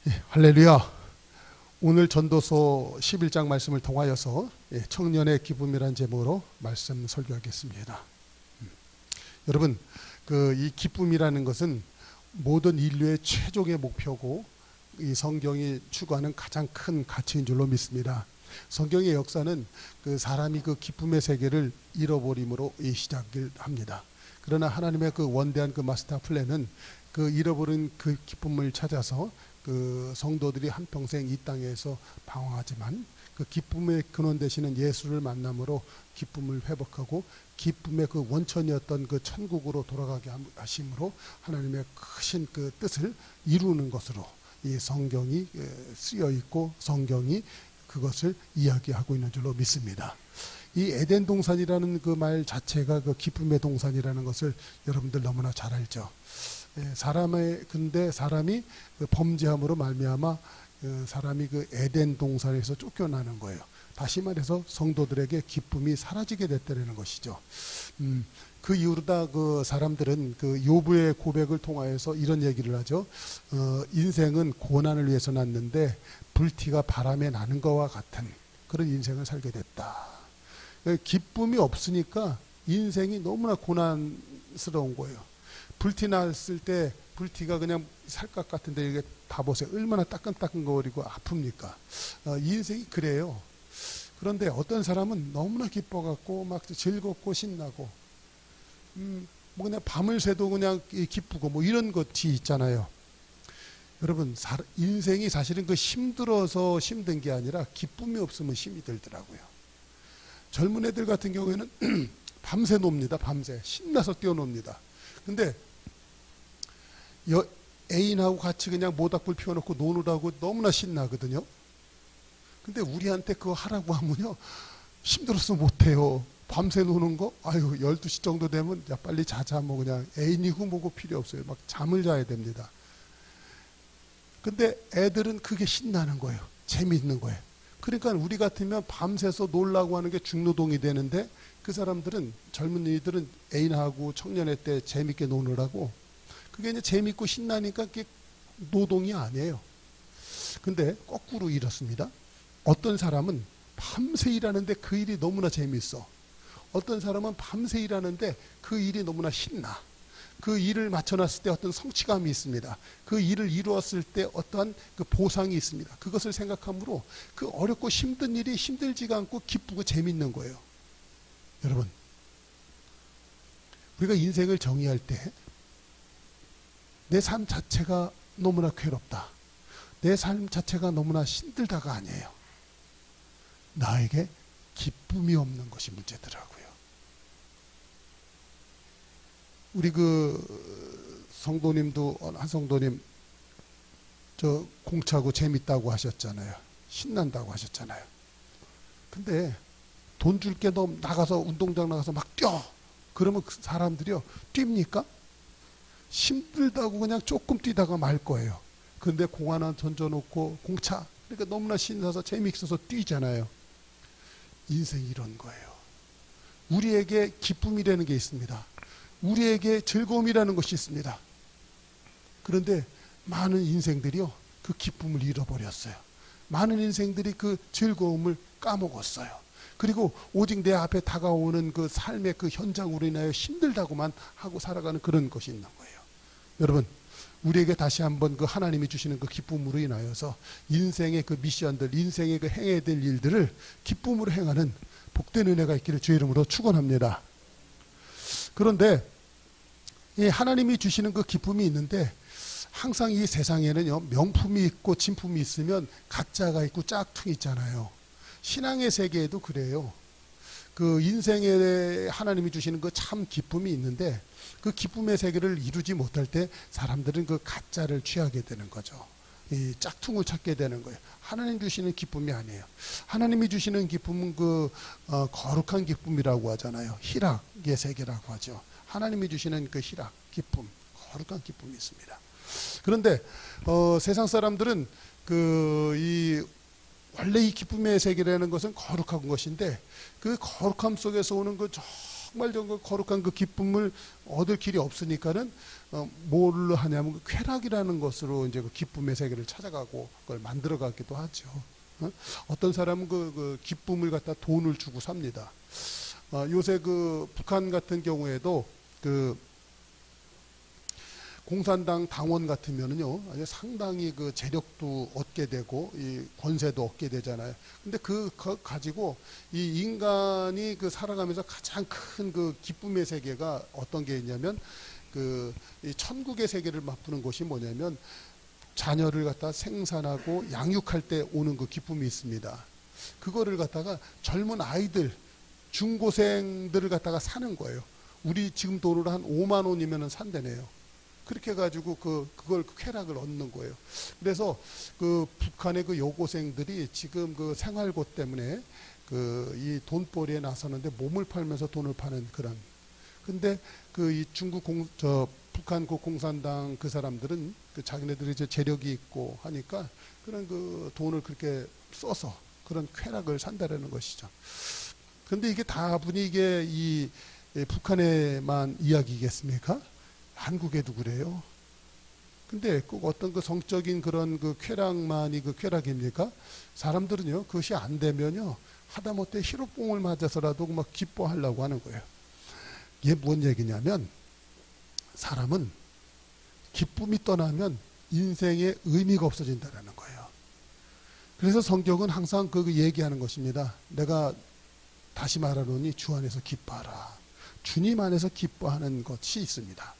할렐루야. 오늘 전도서 11장 말씀을 통하여서 청년의 기쁨이란 제목으로 말씀 설교하겠습니다. 여러분, 이 기쁨이라는 것은 모든 인류의 최종의 목표고 이 성경이 추구하는 가장 큰 가치인 줄로 믿습니다. 성경의 역사는 사람이 기쁨의 세계를 잃어버림으로 시작을 합니다. 그러나 하나님의 원대한 마스터 플랜은 잃어버린 기쁨을 찾아서 성도들이 한평생 이 땅에서 방황하지만 기쁨의 근원 되시는 예수를 만남으로 기쁨을 회복하고 기쁨의 원천이었던 천국으로 돌아가게 하심으로 하나님의 크신 뜻을 이루는 것으로 이 성경이 쓰여 있고 성경이 그것을 이야기하고 있는 줄로 믿습니다. 이 에덴 동산이라는 말 자체가 기쁨의 동산이라는 것을 여러분들 너무나 잘 알죠. 근데 사람이 범죄함으로 말미암아 사람이 에덴 동산에서 쫓겨나는 거예요. 다시 말해서 성도들에게 기쁨이 사라지게 됐다는 것이죠. 그 이후로다 사람들은 욥의 고백을 통하여서 이런 얘기를 하죠. 인생은 고난을 위해서 났는데 불티가 바람에 나는 것과 같은 그런 인생을 살게 됐다. 기쁨이 없으니까 인생이 너무나 고난스러운 거예요. 불티 났을 때 불티가 그냥 살것 같은데 이게 봐보세요. 얼마나 따끈따끈거리고 아픕니까? 인생이 그래요. 그런데 어떤 사람은 너무나 기뻐갖고 막 즐겁고 신나고 뭐 그냥 밤을 새도 그냥 기쁘고 뭐 이런 것이 있잖아요. 여러분, 인생이 사실은 힘들어서 힘든 게 아니라 기쁨이 없으면 힘이 들더라고요. 젊은 애들 같은 경우에는 밤새 놉니다. 밤새 신나서 뛰어놉니다. 근데 애인하고 같이 그냥 모닥불 피워놓고 노느라고 너무나 신나거든요. 근데 우리한테 그거 하라고 하면요, 힘들어서 못해요. 밤새 노는 거, 12시 정도 되면 야 빨리 자자, 뭐 그냥 애인이고 뭐고 필요 없어요. 막 잠을 자야 됩니다. 근데 애들은 그게 신나는 거예요. 재미있는 거예요. 그러니까 우리 같으면 밤새서 놀라고 하는 게 중노동이 되는데 그 사람들은, 젊은이들은 애인하고 청년회 때 재밌게 노느라고 그게 이제 재밌고 신나니까 그게 노동이 아니에요. 근데 거꾸로 이렇습니다. 어떤 사람은 밤새 일하는데 그 일이 너무나 재밌어. 어떤 사람은 밤새 일하는데 그 일이 너무나 신나. 그 일을 맞춰놨을 때 어떤 성취감이 있습니다. 그 일을 이루었을 때 어떠한 보상이 있습니다. 그것을 생각하므로 어렵고 힘든 일이 힘들지가 않고 기쁘고 재밌는 거예요. 여러분, 우리가 인생을 정의할 때 내 삶 자체가 너무나 괴롭다, 내 삶 자체가 너무나 힘들다가 아니에요. 나에게 기쁨이 없는 것이 문제더라고요. 우리 성도님도, 한 성도님 공차고 재밌다고 하셨잖아요. 신난다고 하셨잖아요. 근데 돈 줄게, 너 나가서 운동장 나가서 막 뛰어. 그러면 그 사람들이요, 뜁니까? 힘들다고 그냥 조금 뛰다가 말 거예요. 그런데 공 하나 던져놓고 공차, 그러니까 너무나 신나서 재미있어서 뛰잖아요. 인생이 이런 거예요. 우리에게 기쁨이라는 게 있습니다. 우리에게 즐거움이라는 것이 있습니다. 그런데 많은 인생들이요, 그 기쁨을 잃어버렸어요. 많은 인생들이 그 즐거움을 까먹었어요. 그리고 오직 내 앞에 다가오는 그 삶의 현장으로 인하여 힘들다고만 하고 살아가는 그런 것이 있는 거예요. 여러분, 우리에게 다시 한번 하나님이 주시는 기쁨으로 인하여서 인생의 미션들, 인생의 행해야 될 일들을 기쁨으로 행하는 복된 은혜가 있기를 주의 이름으로 축원합니다. 그런데 이 하나님이 주시는 기쁨이 있는데, 항상 이 세상에는요, 명품이 있고 진품이 있으면 가짜가 있고 짝퉁이 있잖아요. 신앙의 세계에도 그래요. 인생에 하나님이 주시는 참 기쁨이 있는데, 그 기쁨의 세계를 이루지 못할 때 사람들은 가짜를 취하게 되는 거죠. 이 짝퉁을 찾게 되는 거예요. 하나님 주시는 기쁨이 아니에요. 하나님이 주시는 기쁨은 거룩한 기쁨이라고 하잖아요. 희락의 세계라고 하죠. 하나님이 주시는 희락, 기쁨, 거룩한 기쁨이 있습니다. 그런데 세상 사람들은 원래 이 기쁨의 세계라는 것은 거룩한 것인데, 그 거룩함 속에서 오는 저 정말 정말 거룩한 그 기쁨을 얻을 길이 없으니까는 뭘 하냐면 그 쾌락이라는 것으로 이제 그 기쁨의 세계를 찾아가고 그걸 만들어가기도 하죠. 어떤 사람은 그 기쁨을 갖다 돈을 주고 삽니다. 요새 그 북한 같은 경우에도 그 공산당 당원 같으면은요, 아주 상당히 그 재력도 얻게 되고, 이 권세도 얻게 되잖아요. 근데 그거 가지고 이 인간이 그 살아가면서 가장 큰 그 기쁨의 세계가 어떤 게 있냐면, 이 천국의 세계를 맛보는 것이 뭐냐면, 자녀를 갖다 생산하고 양육할 때 오는 그 기쁨이 있습니다. 그거를 갖다가 젊은 아이들, 중고생들을 갖다가 사는 거예요. 우리 지금 돈으로 한 5만 원이면은 산대네요. 그렇게 해가지고 그걸 쾌락을 얻는 거예요. 그래서 그 북한의 그 여고생들이 지금 그 생활고 때문에 이 돈벌이에 나서는데 몸을 팔면서 돈을 파는 그런. 근데 이 북한 그 공산당 그 사람들은 그 자기네들이 이제 재력이 있고 하니까 그런 그 돈을 그렇게 써서 그런 쾌락을 산다라는 것이죠. 근데 이게 다분히 이게 이 북한에만 이야기겠습니까? 한국에도 그래요. 근데 꼭 어떤 그 성적인 그런 그 쾌락만이 그 쾌락입니까? 사람들은요, 그것이 안 되면요, 하다못해 희로뽕을 맞아서라도 막 기뻐하려고 하는 거예요. 이게 뭔 얘기냐면, 사람은 기쁨이 떠나면 인생의 의미가 없어진다는 거예요. 그래서 성경은 항상 그 얘기하는 것입니다. 내가 다시 말하노니 주 안에서 기뻐하라. 주님 안에서 기뻐하는 것이 있습니다.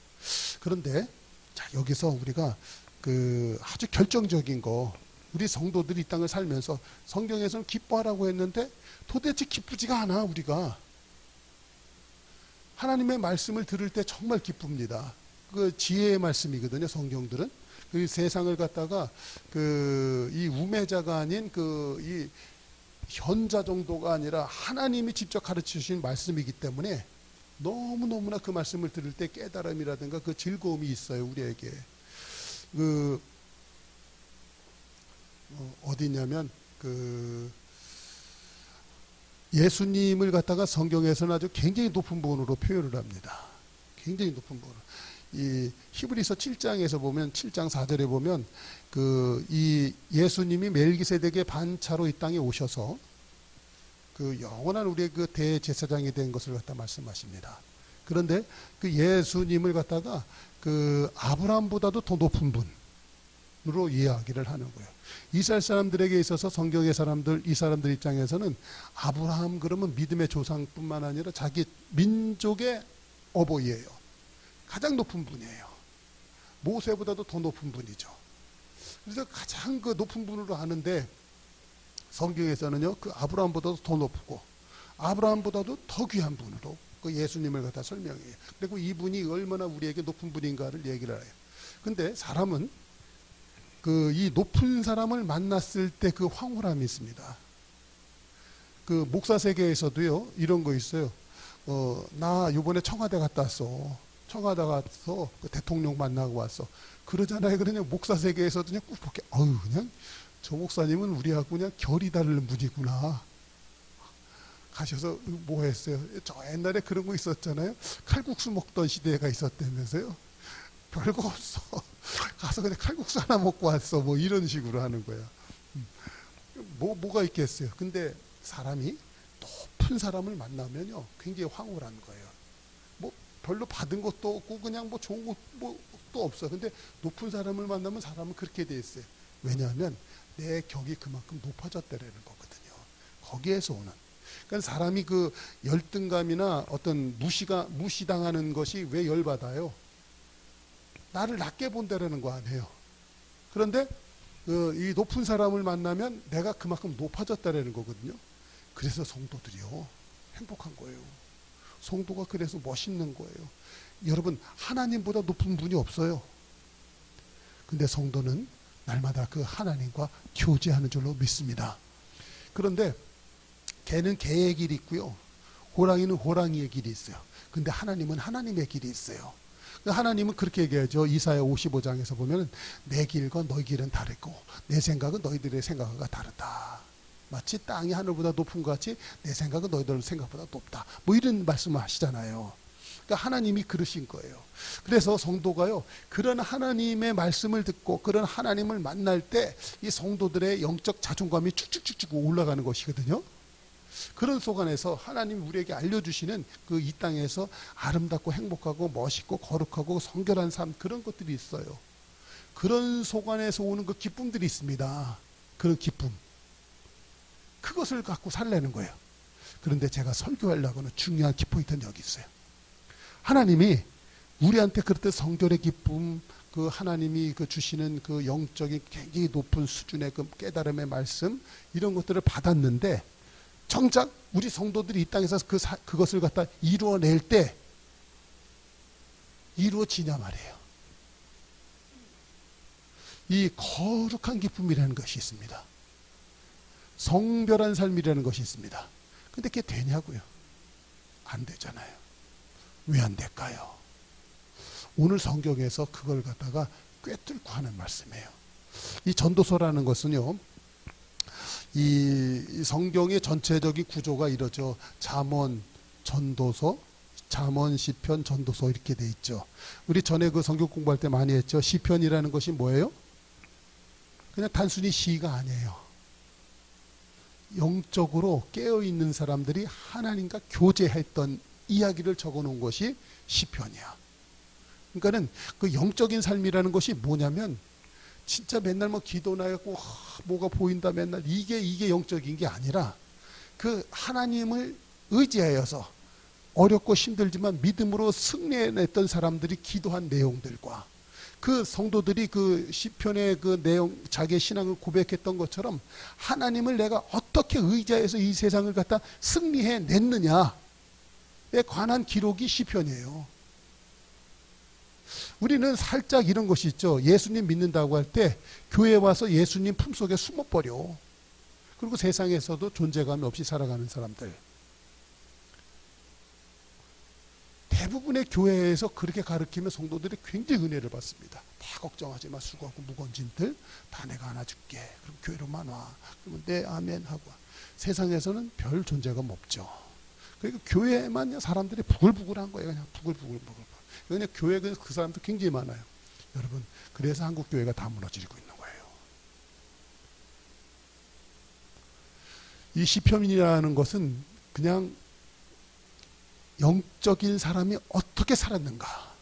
그런데 자, 여기서 우리가 아주 결정적인 거, 우리 성도들이 이 땅을 살면서 성경에서는 기뻐하라고 했는데 도대체 기쁘지가 않아. 우리가 하나님의 말씀을 들을 때 정말 기쁩니다. 그 지혜의 말씀이거든요. 성경들은 그 세상을 갖다가 이 우매자가 아닌 이 현자 정도가 아니라 하나님이 직접 가르쳐 주신 말씀이기 때문에 너무너무나 그 말씀을 들을 때 깨달음이라든가 그 즐거움이 있어요, 우리에게. 어디냐면, 예수님을 갖다가 성경에서는 아주 굉장히 높은 분으로 표현을 합니다. 굉장히 높은 분으로. 이 히브리서 7장에서 보면, 7장 4절에 보면, 이 예수님이 멜기세덱의 반차로 이 땅에 오셔서 영원한 우리의 그 대제사장이 된 것을 갖다 말씀하십니다. 그런데 그 예수님을 갖다가 아브라함보다도 더 높은 분으로 이야기를 하는 거예요. 이스라엘 사람들에게 있어서 성경의 사람들, 이 사람들 입장에서는 아브라함 그러면 믿음의 조상뿐만 아니라 자기 민족의 어버이예요. 가장 높은 분이에요. 모세보다도 더 높은 분이죠. 그래서 가장 그 높은 분으로 아는데, 성경에서는요, 그 아브라함보다도 더 높고 아브라함보다도 더 귀한 분으로 그 예수님을 갖다 설명해요. 그리고 이분이 얼마나 우리에게 높은 분인가를 얘기를 해요. 근데 사람은 이 높은 사람을 만났을 때 그 황홀함이 있습니다. 목사 세계에서도요, 이런 거 있어요. 나 요번에 청와대 갔다 왔어. 청와대 가서 그 대통령 만나고 왔어. 그러잖아요. 그냥 목사 세계에서도 그냥 꾹 볼게. 그냥 저 목사님은 우리하고 그냥 결이 다른 분이구나. 가셔서 뭐 했어요? 저 옛날에 그런 거 있었잖아요. 칼국수 먹던 시대가 있었다면서요. 별거 없어. 가서 그냥 칼국수 하나 먹고 왔어. 뭐 이런 식으로 하는 거야. 뭐가 있겠어요. 근데 사람이 높은 사람을 만나면요, 굉장히 황홀한 거예요. 뭐 별로 받은 것도 없고 그냥 뭐 좋은 것도 없어. 근데 높은 사람을 만나면 사람은 그렇게 돼 있어요. 왜냐하면 내 격이 그만큼 높아졌다라는 거거든요. 거기에서 오는. 그러니까 사람이 그 열등감이나 어떤 무시당하는 것이 왜 열받아요? 나를 낮게 본다라는 거 아니에요. 그런데 이 높은 사람을 만나면 내가 그만큼 높아졌다라는 거거든요. 그래서 성도들이요, 행복한 거예요. 성도가 그래서 멋있는 거예요. 여러분, 하나님보다 높은 분이 없어요. 근데 성도는 날마다 그 하나님과 교제하는 줄로 믿습니다. 그런데 개는 개의 길이 있고요, 호랑이는 호랑이의 길이 있어요. 근데 하나님은 하나님의 길이 있어요. 하나님은 그렇게 얘기하죠. 이사야 55장에서 보면 내 길과 너희 길은 다르고 내 생각은 너희들의 생각과 다르다. 마치 땅이 하늘보다 높은 것 같이 내 생각은 너희들 생각보다 높다. 뭐 이런 말씀을 하시잖아요. 그러니까 하나님이 그러신 거예요. 그래서 성도가요, 그런 하나님의 말씀을 듣고 그런 하나님을 만날 때 이 성도들의 영적 자존감이 쭉쭉쭉쭉 올라가는 것이거든요. 그런 속 안에서 하나님이 우리에게 알려주시는 그 이 땅에서 아름답고 행복하고 멋있고 거룩하고 성결한 삶, 그런 것들이 있어요. 그런 속 안에서 오는 그 기쁨들이 있습니다. 그런 기쁨, 그것을 갖고 살라는 거예요. 그런데 제가 설교하려고 하는 중요한 키포인트는 여기 있어요. 하나님이 우리한테 그렇듯 성결의 기쁨, 그 하나님이 그 주시는 그 영적인 굉장히 높은 수준의 그 깨달음의 말씀, 이런 것들을 받았는데 정작 우리 성도들이 이 땅에서 그것을 갖다 이루어낼 때 이루어지냐 말이에요. 이 거룩한 기쁨이라는 것이 있습니다. 성별한 삶이라는 것이 있습니다. 근데 그게 되냐고요? 안 되잖아요. 왜 안 될까요? 오늘 성경에서 그걸 갖다가 꿰뚫고 하는 말씀이에요. 이 전도서라는 것은요, 이 성경의 전체적인 구조가 이러죠. 잠언, 전도서, 잠언, 시편, 전도서 이렇게 돼 있죠. 우리 전에 그 성경 공부할 때 많이 했죠. 시편이라는 것이 뭐예요? 그냥 단순히 시가 아니에요. 영적으로 깨어있는 사람들이 하나님과 교제했던 이야기를 적어놓은 것이 시편이야. 그러니까는 그 영적인 삶이라는 것이 뭐냐면 진짜 맨날 뭐 기도나 하고 뭐가 보인다 맨날 이게 영적인 게 아니라 그 하나님을 의지하여서 어렵고 힘들지만 믿음으로 승리해냈던 사람들이 기도한 내용들과 그 성도들이 그 시편의 그 내용, 자기의 신앙을 고백했던 것처럼 하나님을 내가 어떻게 의지해서 이 세상을 갖다 승리해냈느냐에 관한 기록이 시편이에요. 우리는 살짝 이런 것이 있죠. 예수님 믿는다고 할 때 교회 와서 예수님 품속에 숨어버려. 그리고 세상에서도 존재감이 없이 살아가는 사람들. 대부분의 교회에서 그렇게 가르치면 성도들이 굉장히 은혜를 받습니다. 다 걱정하지 마. 수고하고 무거운 짐들 다 내가 안아줄게. 그럼 교회로만 와. 그러면 네 아멘 하고. 세상에서는 별 존재감 없죠. 그러니까 교회에만 사람들이 부글부글한 거예요. 그냥 부글부글. 그냥 교회 그 사람도 굉장히 많아요. 여러분, 그래서 한국 교회가 다 무너지고 있는 거예요. 이 시편이라는 것은 그냥 영적인 사람이 어떻게 살았는가.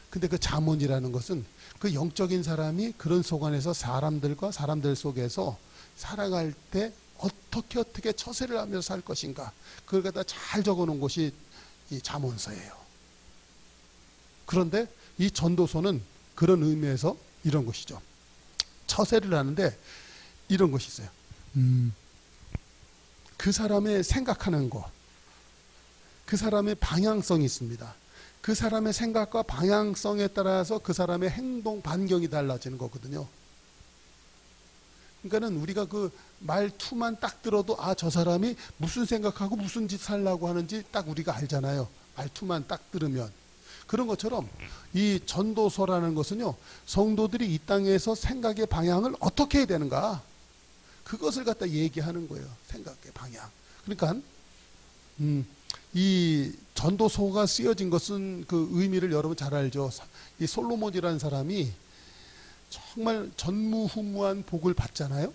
근데 그 잠언이라는 것은 그 영적인 사람이 그런 속 안에서 사람들과 사람들 속에서 살아갈 때 어떻게 처세를 하면서 살 것인가. 그걸 갖다 잘 적어 놓은 것이 이 잠언서예요. 그런데 이 전도서는 그런 의미에서 이런 것이죠. 처세를 하는데 이런 것이 있어요. 그 사람의 생각하는 것, 그 사람의 방향성이 있습니다. 그 사람의 생각과 방향성에 따라서 그 사람의 행동 반경이 달라지는 거거든요. 그러니까는 우리가 그 말투만 딱 들어도 아, 저 사람이 무슨 생각하고 무슨 짓 하려고 하는지 딱 우리가 알잖아요. 말투만 딱 들으면. 그런 것처럼 이 전도서라는 것은요, 성도들이 이 땅에서 생각의 방향을 어떻게 해야 되는가, 그것을 갖다 얘기하는 거예요. 생각의 방향. 그러니까 이 전도서가 쓰여진 것은 그 의미를 여러분 잘 알죠. 이 솔로몬이라는 사람이 정말 전무후무한 복을 받잖아요.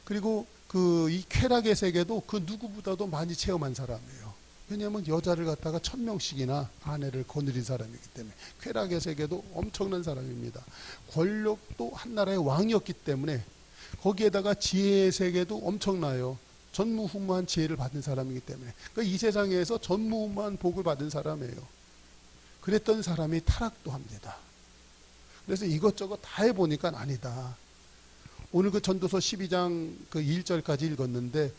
그리고 그 이 쾌락의 세계도 그 누구보다도 많이 체험한 사람이에요. 왜냐하면 여자를 갖다가 1000명씩이나 아내를 거느린 사람이기 때문에. 쾌락의 세계도 엄청난 사람입니다. 권력도 한 나라의 왕이었기 때문에 거기에다가 지혜의 세계도 엄청나요. 전무후무한 지혜를 받은 사람이기 때문에. 그러니까 이 세상에서 전무후무한 복을 받은 사람이에요. 그랬던 사람이 타락도 합니다. 그래서 이것저것 다 해보니까 아니다. 오늘 그 전도서 12장 그 1절까지 읽었는데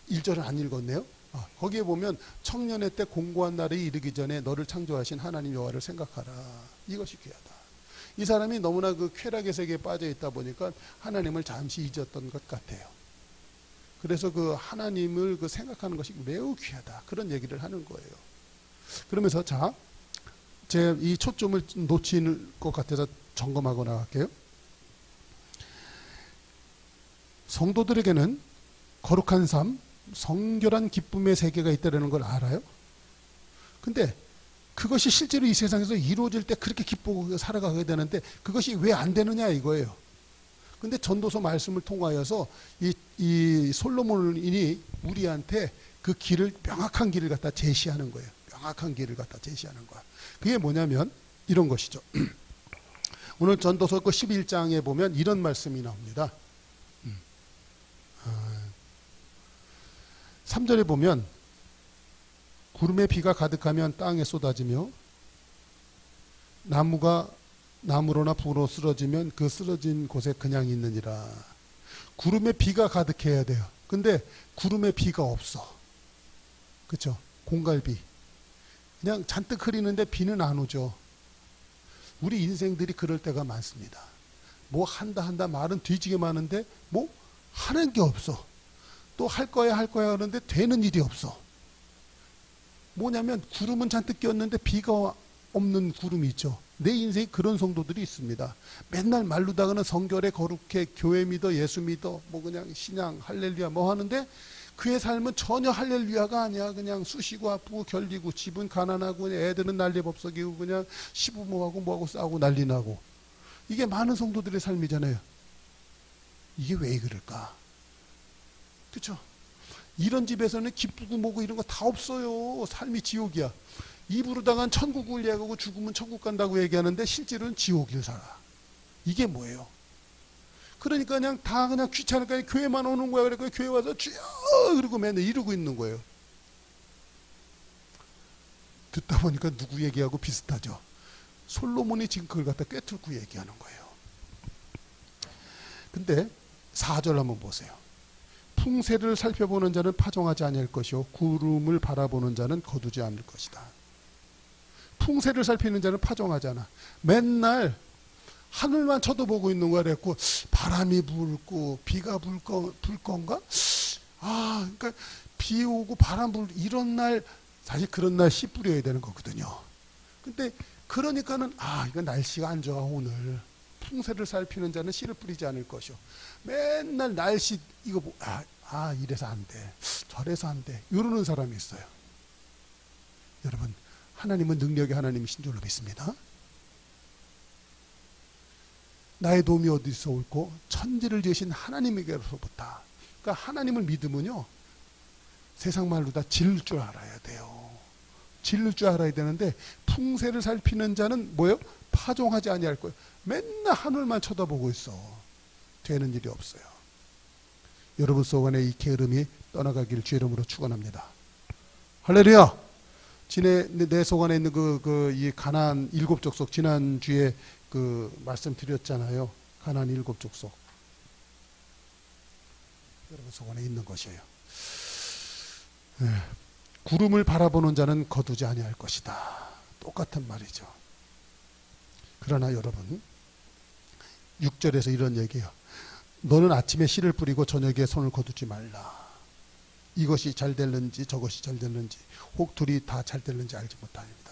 1절은 안 읽었네요. 거기에 보면 청년의 때 공고한 날이 이르기 전에 너를 창조하신 하나님 여호와를 생각하라. 이것이 귀하다. 이 사람이 너무나 그 쾌락의 세계에 빠져 있다 보니까 하나님을 잠시 잊었던 것 같아요. 그래서 그 하나님을 그 생각하는 것이 매우 귀하다. 그런 얘기를 하는 거예요. 그러면서 자, 제 이 초점을 놓칠 것 같아서 점검하고 나갈게요. 성도들에게는 거룩한 삶, 성결한 기쁨의 세계가 있다는 걸 알아요? 근데 그것이 실제로 이 세상에서 이루어질 때 그렇게 기쁘고 살아가게 되는데 그것이 왜 안 되느냐 이거예요. 근데 전도서 말씀을 통하여서 이 솔로몬이 우리한테 그 길을, 명확한 길을 갖다 제시하는 거예요. 명확한 길을 갖다 제시하는 거야. 그게 뭐냐면 이런 것이죠. 오늘 전도서 그 11장에 보면 이런 말씀이 나옵니다. 3절에 보면 구름에 비가 가득하면 땅에 쏟아지며 나무로나 불로 쓰러지면 그 쓰러진 곳에 그냥 있느니라. 구름에 비가 가득해야 돼요. 근데 구름에 비가 없어. 그렇죠? 공갈비. 그냥 잔뜩 흐리는데 비는 안 오죠. 우리 인생들이 그럴 때가 많습니다. 뭐 한다 말은 뒤지게 많은데 뭐 하는 게 없어. 또 할 거야 하는데 되는 일이 없어. 뭐냐면 구름은 잔뜩 꼈는데 비가 없는 구름이 있죠. 내 인생에 그런 성도들이 있습니다. 맨날 말로다가는 성결에 거룩해, 교회 믿어, 예수 믿어, 뭐 그냥 신앙 할렐루야 뭐 하는데 그의 삶은 전혀 할렐루야가 아니야. 그냥 쑤시고 아프고 결리고 집은 가난하고 그냥 애들은 난리법석이고 그냥 시부모하고 뭐하고 싸우고 난리 나고. 이게 많은 성도들의 삶이잖아요. 이게 왜 그럴까? 그렇죠? 이런 집에서는 기쁘고 뭐고 이런 거 다 없어요. 삶이 지옥이야. 입으로다간 천국을 얘기하고 죽으면 천국 간다고 얘기하는데 실제로는 지옥을 살아. 이게 뭐예요? 그러니까 그냥 다 그냥 귀찮으니까 교회만 오는 거야. 그래서 교회 와서 주여 그러고 맨날 이러고 있는 거예요. 듣다 보니까 누구 얘기하고 비슷하죠. 솔로몬이 지금 그걸 갖다 꿰뚫고 얘기하는 거예요. 근데 4절 한번 보세요. 풍세를 살펴보는 자는 파종하지 아니할 것이요 구름을 바라보는 자는 거두지 않을 것이다. 풍세를 살피는 자는 파종하잖아. 맨날 하늘만 쳐다보고 있는 거야. 그랬고 바람이 불고 비가 불 건가? 그러니까 비 오고 바람 불 이런 날 사실 그런 날 씨 뿌려야 되는 거거든요. 근데 그러니까는 이거 날씨가 안 좋아 오늘. 풍세를 살피는 자는 씨를 뿌리지 않을 것이요. 맨날 날씨 이거 이래서 안 돼. 저래서 안 돼. 이러는 사람이 있어요. 여러분 하나님은 능력의 하나님이신 줄로 믿습니다. 나의 도움이 어디서 올고 천지를 지으신 하나님에게로부터. 그러니까 하나님을 믿으면요 세상 말로 다 지를 줄 알아야 돼요. 지를 줄 알아야 되는데 풍세를 살피는 자는 뭐예요? 파종하지 아니할 거예요. 맨날 하늘만 쳐다보고 있어. 되는 일이 없어요. 여러분 속 안에 이 게으름이 떠나가기를 주의 이름으로 축원합니다. 할렐루야. 내 속 안에 있는 이 가나안 7족속 지난주에 말씀드렸잖아요. 가나안 7족속. 여러분 속 안에 있는 것이에요. 구름을 바라보는 자는 거두지 아니할 것이다. 똑같은 말이죠. 그러나 여러분 6절에서 이런 얘기예요. 너는 아침에 씨를 뿌리고 저녁에 손을 거두지 말라. 이것이 잘 될는지 저것이 잘 될는지 혹 둘이 다 잘 될는지 알지 못합니다.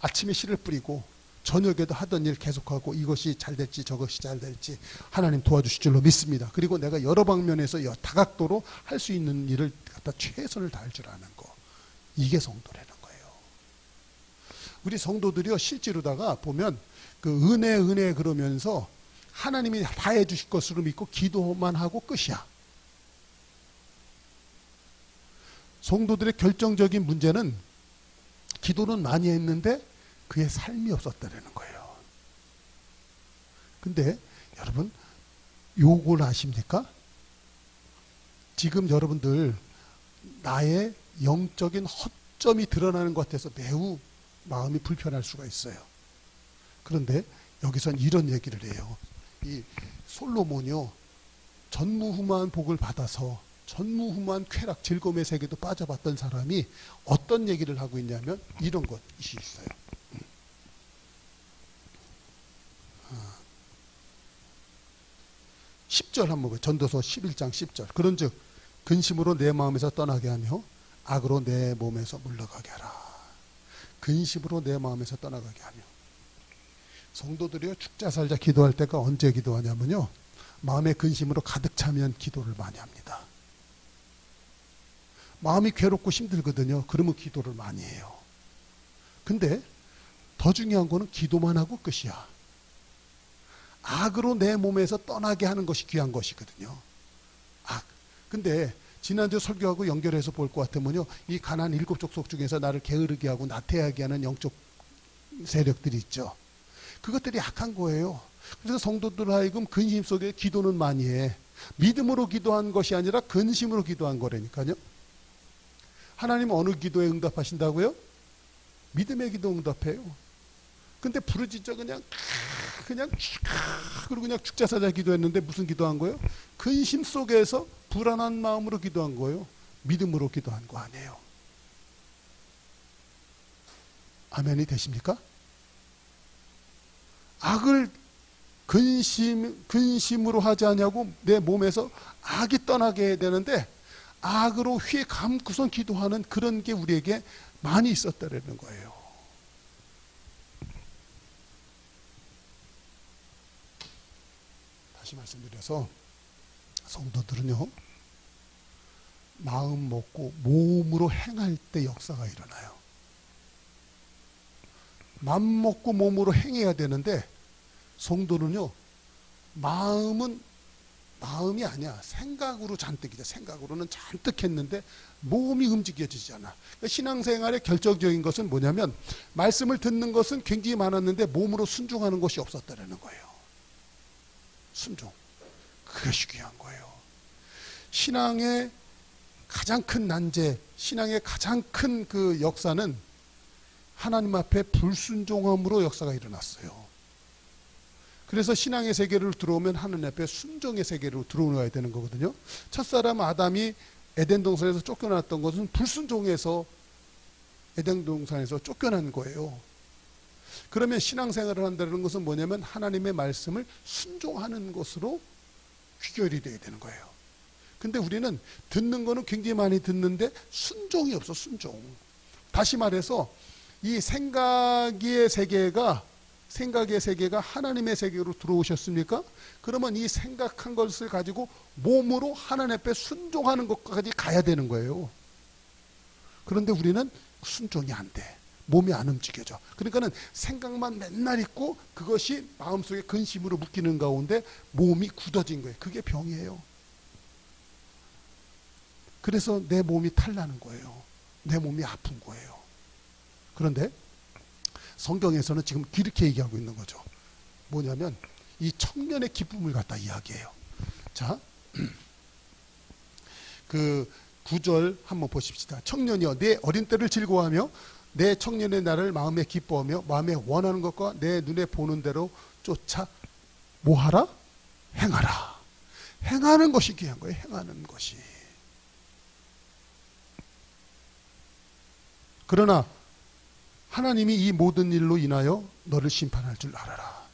아침에 씨를 뿌리고 저녁에도 하던 일 계속하고 이것이 잘 될지 저것이 잘 될지 하나님 도와주실 줄로 믿습니다. 그리고 내가 여러 방면에서 다각도로 할 수 있는 일을 갖다 최선을 다할 줄 아는 거. 이게 성도라는 거예요. 우리 성도들이요 실제로다가 보면 은혜 그러면서 하나님이 다 해주실 것으로 믿고 기도만 하고 끝이야. 성도들의 결정적인 문제는 기도는 많이 했는데 그의 삶이 없었다는 거예요. 근데 여러분 요걸 아십니까? 지금 여러분들 나의 영적인 허점이 드러나는 것 같아서 매우 마음이 불편할 수가 있어요. 그런데 여기선 이런 얘기를 해요. 이 솔로몬이요 전무후무한 복을 받아서 전무후무한 쾌락 즐거움의 세계도 빠져봤던 사람이 어떤 얘기를 하고 있냐면 이런 것이 있어요. 10절 한번 보세요. 전도서 11장 10절. 그런즉 근심으로 내 마음에서 떠나게 하며 악으로 내 몸에서 물러가게 하라. 근심으로 내 마음에서 떠나가게 하며. 성도들이요 죽자 살자 기도할 때가 언제 기도하냐면요 마음의 근심으로 가득 차면 기도를 많이 합니다. 마음이 괴롭고 힘들거든요. 그러면 기도를 많이 해요. 근데 더 중요한 거는 기도만 하고 끝이야. 악으로 내 몸에서 떠나게 하는 것이 귀한 것이거든요. 악. 근데 지난주 설교하고 연결해서 볼 것 같으면요, 이 가나안 7 족속 중에서 나를 게으르게 하고 나태하게 하는 영적 세력들이 있죠. 그것들이 악한 거예요. 그래서 성도들 하여금 근심 속에 기도는 많이 해. 믿음으로 기도한 것이 아니라 근심으로 기도한 거라니까요. 하나님은 어느 기도에 응답하신다고요? 믿음의 기도 응답해요. 근데 부르짖어 그냥 그리고 그냥 죽자사자 기도했는데 무슨 기도한 거예요? 근심 속에서 불안한 마음으로 기도한 거예요. 믿음으로 기도한 거 아니에요. 아멘이 되십니까? 악을 근심으로 하지 않냐고 내 몸에서 악이 떠나게 해야 되는데 악으로 휘 감고선 기도하는 그런 게 우리에게 많이 있었다라는 거예요. 다시 말씀드려서 성도들은요, 마음 먹고 몸으로 행할 때 역사가 일어나요. 마음 먹고 몸으로 행해야 되는데 성도는요, 마음이 아니야. 생각으로 잔뜩이죠. 생각으로는 잔뜩 했는데 몸이 움직여지지 않아. 그러니까 신앙생활의 결정적인 것은 뭐냐면 말씀을 듣는 것은 굉장히 많았는데 몸으로 순종하는 것이 없었다는 거예요. 순종. 그것이 귀한 거예요. 신앙의 가장 큰 난제, 신앙의 가장 큰 그 역사는 하나님 앞에 불순종함으로 역사가 일어났어요. 그래서 신앙의 세계를 들어오면 하나님 앞에 순종의 세계로 들어오야 되는 거거든요. 첫사람 아담이 에덴 동산에서 쫓겨났던 것은 불순종해서 에덴 동산에서 쫓겨난 거예요. 그러면 신앙생활을 한다는 것은 뭐냐면 하나님의 말씀을 순종하는 것으로 귀결이 돼야 되는 거예요. 근데 우리는 듣는 거는 굉장히 많이 듣는데 순종이 없어. 순종. 다시 말해서 이 생각의 세계가 하나님의 세계로 들어오셨습니까? 그러면 이 생각한 것을 가지고 몸으로 하나님 앞에 순종하는 것까지 가야 되는 거예요. 그런데 우리는 순종이 안 돼. 몸이 안 움직여져. 그러니까는 생각만 맨날 있고 그것이 마음속에 근심으로 묶이는 가운데 몸이 굳어진 거예요. 그게 병이에요. 그래서 내 몸이 탈나는 거예요. 내 몸이 아픈 거예요. 그런데 성경에서는 지금 이렇게 얘기하고 있는 거죠. 뭐냐면 이 청년의 기쁨을 갖다 이야기해요. 자, 그 9절 한번 보십시다. 청년이여 내 어린 때를 즐거워하며 내 청년의 날을 마음에 기뻐하며 마음에 원하는 것과 내 눈에 보는 대로 쫓아 뭐하라? 행하라. 행하는 것이 귀한 거예요. 행하는 것이. 그러나 하나님이 이 모든 일로 인하여 너를 심판할 줄 알아라.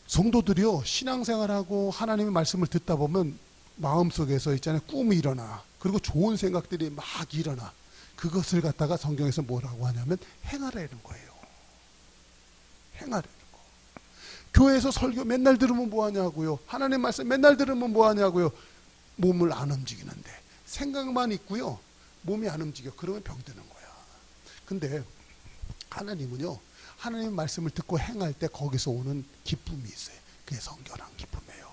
성도들이요, 신앙생활하고 하나님의 말씀을 듣다 보면 마음속에서 있잖아요, 꿈이 일어나. 그리고 좋은 생각들이 막 일어나. 그것을 갖다가 성경에서 뭐라고 하냐면 행하라는 거예요. 행하라는 거. 교회에서 설교 맨날 들으면 뭐하냐고요. 하나님 말씀 맨날 들으면 뭐하냐고요. 몸을 안 움직이는데 생각만 있고요. 몸이 안 움직여. 그러면 병드는 거야. 근데 하나님은요, 하나님 말씀을 듣고 행할 때 거기서 오는 기쁨이 있어요. 그게 성결한 기쁨이에요.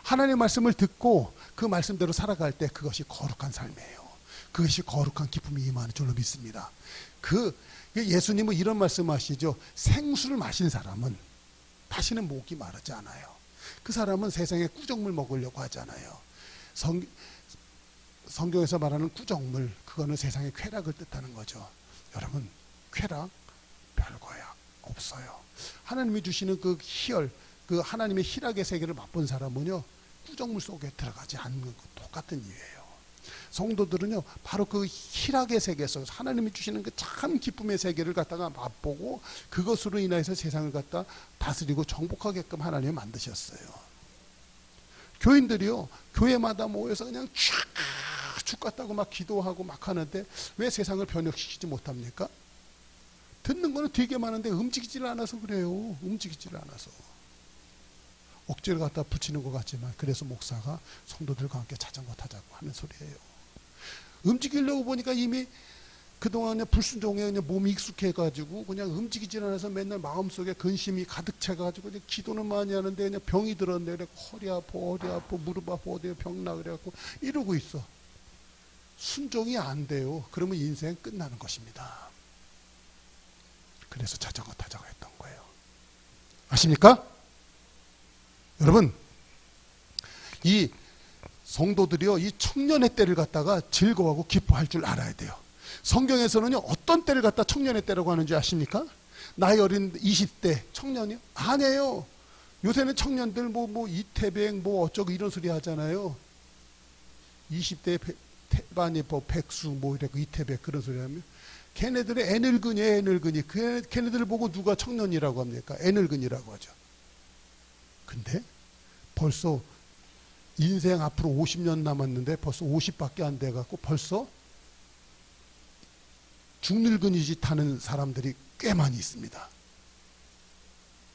하나님 말씀을 듣고 그 말씀대로 살아갈 때 그것이 거룩한 삶이에요. 그것이 거룩한 기쁨이 임하는 줄로 믿습니다. 예수님은 이런 말씀하시죠. 생수를 마신 사람은 다시는 목이 마르지 않아요. 그 사람은 세상에 꾸정물 먹으려고 하잖아요. 성경에서 말하는 꾸정물, 그거는 세상의 쾌락을 뜻하는 거죠. 여러분, 쾌락 별거야 없어요. 하나님이 주시는 그 희열, 그 하나님의 희락의 세계를 맛본 사람은요, 꾸정물 속에 들어가지 않는 것 똑같은 이유예요. 성도들은요, 바로 그 희락의 세계에서 하나님이 주시는 그 참 기쁨의 세계를 갖다가 맛보고 그것으로 인해서 세상을 갖다 다스리고 정복하게끔 하나님이 만드셨어요. 교인들이요, 교회마다 모여서 그냥 죽 같다고 막 기도하고 막 하는데 왜 세상을 변혁시키지 못합니까? 듣는 거는 되게 많은데 움직이질 않아서 그래요. 움직이질 않아서. 억지를 갖다 붙이는 것 같지만 그래서 목사가 성도들과 함께 자전거 타자고 하는 소리예요. 움직이려고 보니까 이미 그동안 불순종에 몸이 익숙해가지고 그냥 움직이질 않아서 맨날 마음속에 근심이 가득 차가지고 기도는 많이 하는데 그냥 병이 들었네. 그래 허리 아파, 무릎 아파, 어디에 병나 그래갖고 이러고 있어. 순종이 안 돼요. 그러면 인생 끝나는 것입니다. 그래서 자전거 타자고 했던 거예요. 아십니까? 여러분, 이 성도들이요, 이 청년의 때를 갖다가 즐거워하고 기뻐할 줄 알아야 돼요. 성경에서는요, 어떤 때를 갖다 청년의 때라고 하는지 아십니까? 나이 어린 20대 청년이요? 아니에요. 요새는 청년들 이태백 어쩌고 이런 소리 하잖아요. 20대 태반이 백수 이래고 이태백 그런 소리 하면 걔네들의 애늙은이에요. 애늙은이. 걔네들을 보고 누가 청년이라고 합니까? 애늙은이라고 하죠. 근데 벌써 인생 앞으로 50년 남았는데 벌써 50밖에 안 돼갖고 벌써 중늙은이 짓 하는 사람들이 꽤 많이 있습니다.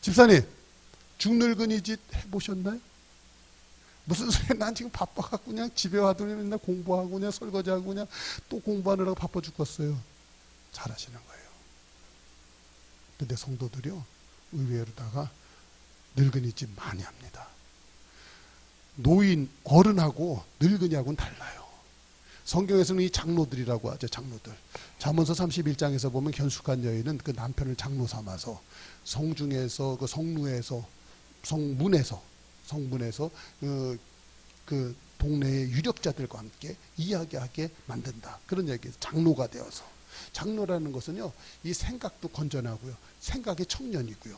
집사님, 중늙은이 짓 해보셨나요? 무슨 소리야? 난 지금 바빠갖고 그냥 집에 와도 맨날 공부하고 그냥 설거지하고 그냥 또 공부하느라고 바빠 죽겠어요. 잘하시는 거예요. 근데 성도들이요, 의외로다가 늙은이 짓 많이 합니다. 노인, 어른하고 늙은이하고는 달라요. 성경에서는 이 장로들이라고 하죠. 장로들. 잠언서 31장에서 보면 견숙한 여인은 그 남편을 장로 삼아서 성중에서 그 성루에서 성문에서 그 동네의 유력자들과 함께 이야기하게 만든다. 그런 얘기예요. 장로가 되어서. 장로라는 것은요, 이 생각도 건전하고요, 생각의 청년이고요,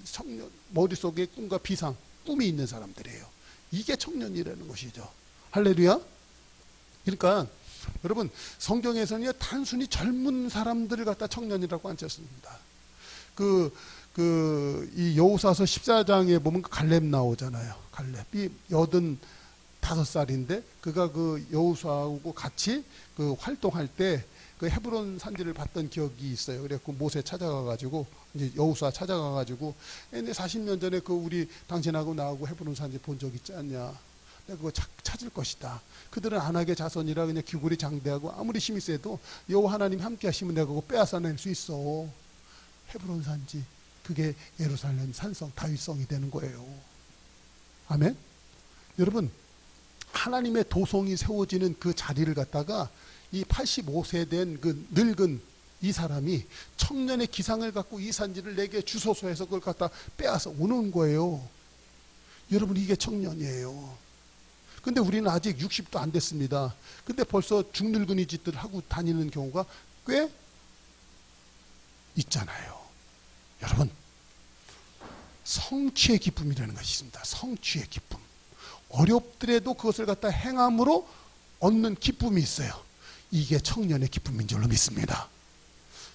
청년, 머릿속에 꿈과 비상, 꿈이 있는 사람들이에요. 이게 청년이라는 것이죠. 할렐루야. 그러니까 여러분, 성경에서는 단순히 젊은 사람들을 갖다 청년이라고 안 쳤습니다. 이 여호수아서 14장에 보면 갈렙 나오잖아요. 갈렙이 85살인데 그가 그 여호수아하고 같이 그 활동할 때 그 헤브론 산지를 봤던 기억이 있어요. 그래갖고 모세 찾아가가지고 이제 여호수아 찾아가가지고 근데 40년 전에 그 우리 당신하고 나하고 헤브론 산지 본 적 있지 않냐? 내가 그거 찾을 것이다. 그들은 안악의 자손이라 그냥 기골이 장대하고 아무리 힘이 세도 여호와 하나님 함께 하시면 내가 그거 빼앗아낼 수 있어. 헤브론 산지, 그게 예루살렘 산성 다윗성이 되는 거예요. 아멘. 여러분, 하나님의 도성이 세워지는 그 자리를 갖다가 이 85세 된 그 늙은 이 사람이 청년의 기상을 갖고 이 산지를 내게 주소서 해서 그걸 갖다 빼앗아 오는 거예요. 여러분, 이게 청년이에요. 근데 우리는 아직 60도 안 됐습니다. 근데 벌써 중늙은이 짓들 하고 다니는 경우가 꽤 있잖아요. 여러분, 성취의 기쁨이라는 것이 있습니다. 성취의 기쁨. 어렵더라도 그것을 갖다 행함으로 얻는 기쁨이 있어요. 이게 청년의 기쁨인 줄로 믿습니다.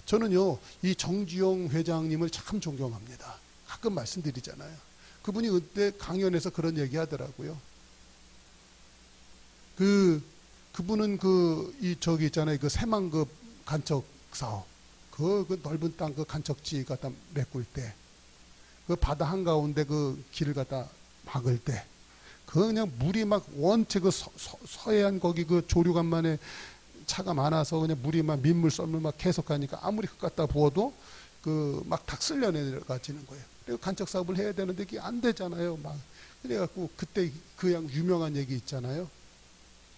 저는요, 이 정주영 회장님을 참 존경합니다. 가끔 말씀드리잖아요. 그분이 그때 강연에서 그런 얘기 하더라고요. 그분은 저기 있잖아요. 그 새만급 간척 사업. 그 넓은 땅 그 간척지 갖다 메꿀 때, 그 바다 한가운데 그 길을 갖다 막을 때, 그냥 물이 막 원체 그 서해안 거기 그 조류간만에 차가 많아서 그냥 물이 막 민물 썰물 막 계속 가니까 아무리 흙 갖다 부어도 그 막 닭 쓸려 내려가지는 거예요. 그리고 간척 사업을 해야 되는데 이게 안 되잖아요. 막 그래갖고 그때 그냥 유명한 얘기 있잖아요.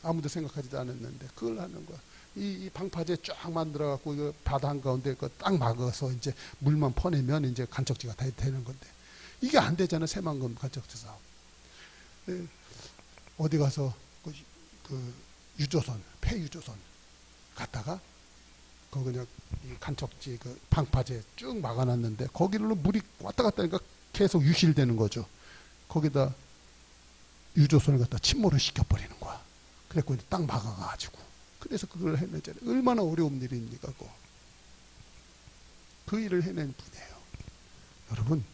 아무도 생각하지도 않았는데 그걸 하는 거야. 이 방파제 쫙 만들어갖고 이거 바다 한가운데 딱 막아서 이제 물만 퍼내면 이제 간척지가 다 되는 건데 이게 안 되잖아요. 새만금 간척지 사업. 어디 가서 그 유조선, 폐유조선 갔다가 그 그냥 이 간척지 그 방파제 쭉 막아놨는데 거기로 물이 왔다 갔다 하니까 계속 유실되는 거죠. 거기다 유조선을 갖다 침몰을 시켜버리는 거야. 그래서 딱 막아가지고 그래서 그걸 해내잖아요. 얼마나 어려운 일입니까? 그 일을 해낸 분이에요. 여러분,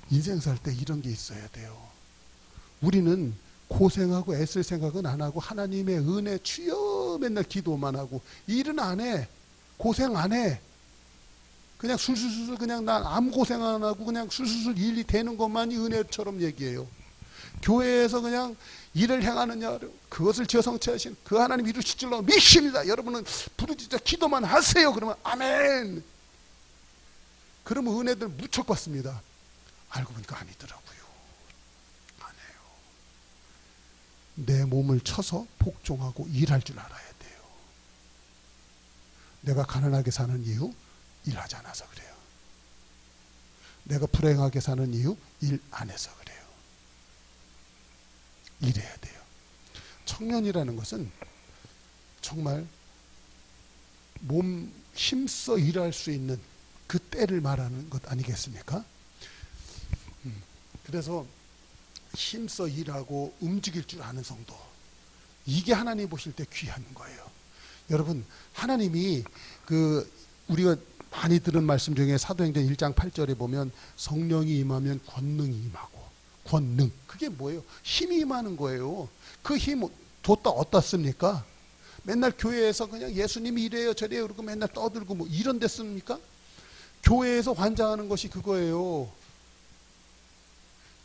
인생 살 때 이런 게 있어야 돼요. 우리는 고생하고 애쓸 생각은 안 하고 하나님의 은혜 주여 맨날 기도만 하고 일은 안 해. 고생 안 해. 그냥 술술술 그냥 난 아무 고생 안 하고 그냥 술술술 일이 되는 것만이 은혜처럼 얘기해요. 교회에서 그냥 일을 행하느냐, 그것을 저성취하신 그 하나님 이루실 줄로 믿습니다. 여러분은 부르짖어 기도만 하세요. 그러면 아멘. 그러면 은혜들 무척 받습니다. 알고 보니까 아니더라고요. 안 해요. 내 몸을 쳐서 복종하고 일할 줄 알아야 돼요. 내가 가난하게 사는 이유 일하지 않아서 그래요. 내가 불행하게 사는 이유 일 안 해서 그래요. 일해야 돼요. 청년이라는 것은 정말 몸 힘써 일할 수 있는 그 때를 말하는 것 아니겠습니까? 그래서 힘써 일하고 움직일 줄 아는 성도, 이게 하나님 보실 때 귀한 거예요. 여러분, 하나님이 우리가 많이 들은 말씀 중에 사도행전 1장 8절에 보면 성령이 임하면 권능이 임하고, 권능, 그게 뭐예요? 힘이 임하는 거예요. 그 힘 어디다 씁니까? 맨날 교회에서 그냥 예수님이 이래요 저래요 그러고 맨날 떠들고 뭐 이런 데 씁니까? 교회에서 환장하는 것이 그거예요.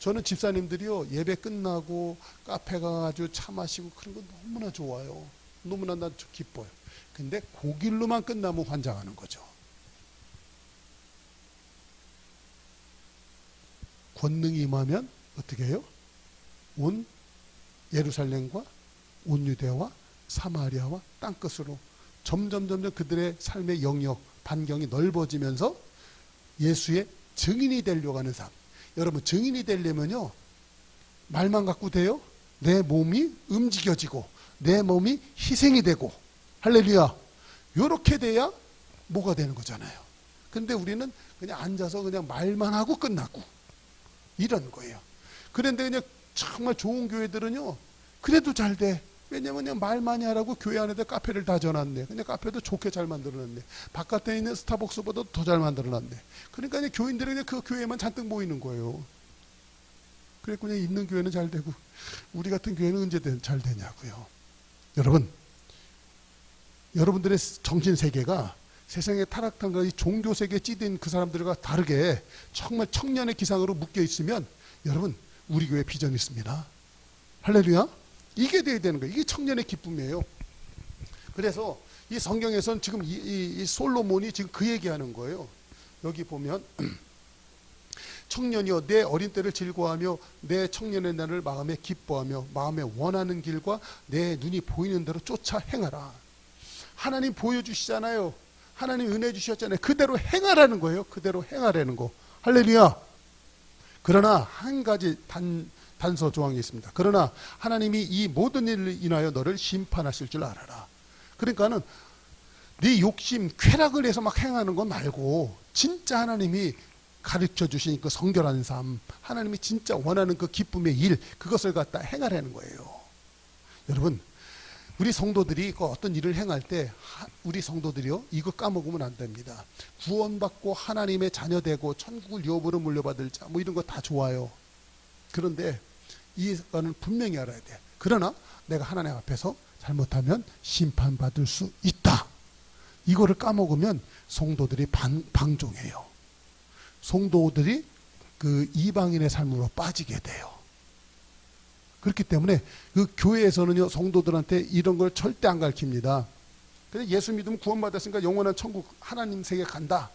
저는 집사님들이요, 예배 끝나고 카페 가가지고 차 마시고 그런 거 너무나 좋아요. 너무나 난 기뻐요. 근데 그 길로만 끝나면 환장하는 거죠. 권능이 임하면 어떻게 해요? 온 예루살렘과 온 유대와 사마리아와 땅끝으로 점점 그들의 삶의 영역, 반경이 넓어지면서 예수의 증인이 되려고 하는 삶. 여러분, 증인이 되려면요, 말만 갖고 돼요? 내 몸이 움직여지고 내 몸이 희생이 되고, 할렐루야, 요렇게 돼야 뭐가 되는 거잖아요. 근데 우리는 그냥 앉아서 그냥 말만 하고 끝나고 이런 거예요. 그런데 그냥 정말 좋은 교회들은요, 그래도 잘 돼. 왜냐면 그냥 말 많이 하라고 교회 안에다 카페를 다 져놨네. 근데 카페도 좋게 잘 만들어놨네. 바깥에 있는 스타벅스보다 더 잘 만들어놨네. 그러니까 그냥 교인들은 그냥 그 교회만 잔뜩 모이는 거예요. 그래서 그냥 있는 교회는 잘 되고 우리 같은 교회는 언제 잘 되냐고요. 여러분들의 정신 세계가 세상의 타락한 이 종교 세계에 찌든 그 사람들과 다르게 정말 청년의 기상으로 묶여 있으면, 여러분, 우리 교회 비전이 있습니다. 할렐루야. 이게 돼야 되는 거예요. 이게 청년의 기쁨이에요. 그래서 이 성경에서는 지금 이 솔로몬이 지금 그 얘기하는 거예요. 여기 보면 청년이여 내 어린 때를 즐거워하며 내 청년의 날을 마음에 기뻐하며 마음에 원하는 길과 내 눈이 보이는 대로 쫓아 행하라. 하나님 보여주시잖아요. 하나님 은혜 주셨잖아요. 그대로 행하라는 거예요. 그대로 행하라는 거. 할렐루야. 그러나 한 가지 단서 조항이 있습니다. 그러나 하나님이 이 모든 일을 인하여 너를 심판하실 줄 알아라. 그러니까는 네 욕심, 쾌락을 해서 막 행하는 건 말고 진짜 하나님이 가르쳐 주신 그 성결한 삶, 하나님이 진짜 원하는 그 기쁨의 일, 그것을 갖다 행하라는 거예요. 여러분, 우리 성도들이 그 어떤 일을 행할 때 우리 성도들이요, 이거 까먹으면 안 됩니다. 구원받고 하나님의 자녀되고 천국을 유업으로 물려받을 자, 뭐 이런 거 다 좋아요. 그런데 이거는 분명히 알아야 돼. 그러나 내가 하나님 앞에서 잘못하면 심판받을 수 있다. 이거를 까먹으면 성도들이 방종해요. 성도들이 그 이방인의 삶으로 빠지게 돼요. 그렇기 때문에 그 교회에서는요, 성도들한테 이런 걸 절대 안 가르칩니다. 그냥 예수 믿으면 구원받았으니까 영원한 천국 하나님 세계 간다.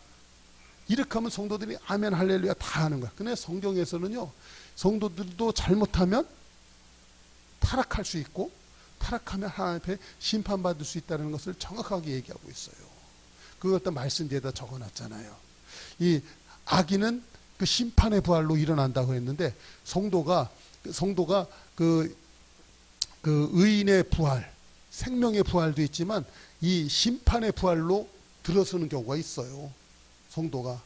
이렇게 하면 성도들이 아멘 할렐루야 다 하는 거야. 근데 성경에서는요, 성도들도 잘못하면 타락할 수 있고 타락하면 하나님 앞에 심판받을 수 있다는 것을 정확하게 얘기하고 있어요. 그걸 또 말씀 뒤에다 적어놨잖아요. 이 악인은 그 심판의 부활로 일어난다고 했는데 성도가 그 의인의 부활, 생명의 부활도 있지만 이 심판의 부활로 들어서는 경우가 있어요. 성도가.